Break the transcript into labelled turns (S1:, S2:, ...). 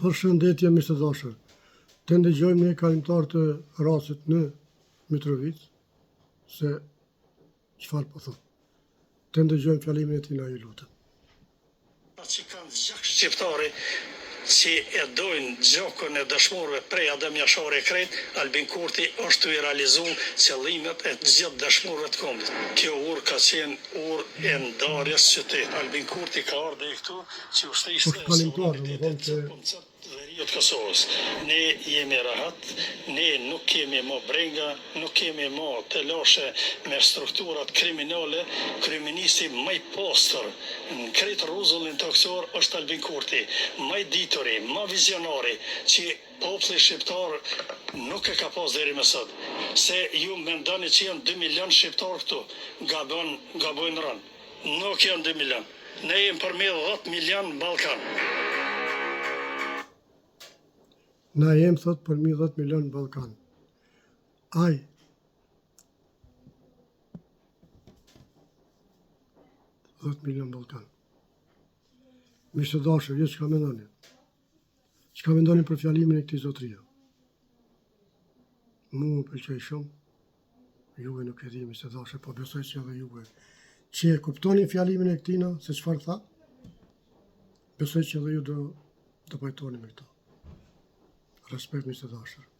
S1: Përshëndetje miq të dashur. Të ndëgjojmë një kalimtar të rastit në Mitrovic se çfarë po thot. Të ndëgjojmë fjalimin e tij, na ju lutem.
S2: Që kanë gjak shqiptari që e dojnë gjakun e dëshmorëve prej Adem Jashari krejt, Albin Kurti është të i realizu qëllimet e gjithë dëshmorëve të kombit. Kjo urë ka qenë urë e ndarjes qytet. Albin Kurti ka ardhe i këtu që është ishte e suverenitetit të veriut Kosovës. Ne jemi rahat, ne nuk kemi më brenga, nuk kemi më të lashe me strukturat kriminale. Kriministi më i pastër në kretë rruzullin të kësor është Albin Kurti, më i ditori, më vizionari, që populli shqiptar nuk e ka pas deri më sot. Se ju mendoni që janë 2 milion shqiptar këtu, gabojnë rënë. Nuk janë 2 milion. Ne jemi përmedh 10 milion në Ballkan.
S1: Na jem thot përmi 10 milion në Ballkan. Aj, milion në Ballkan. Miq të dashur, ju çka mendoni? Çka mendoni për fjalimin e këtij zotërie? Mu më pëlqej shumë. Juve nuk e di, miq të dashur, po besoj që edhe juve që e kuptoni fjalimin e këtina, se çfarë tha, besoj që edhe ju do pajtoni me këto. Respekt miq të dashur.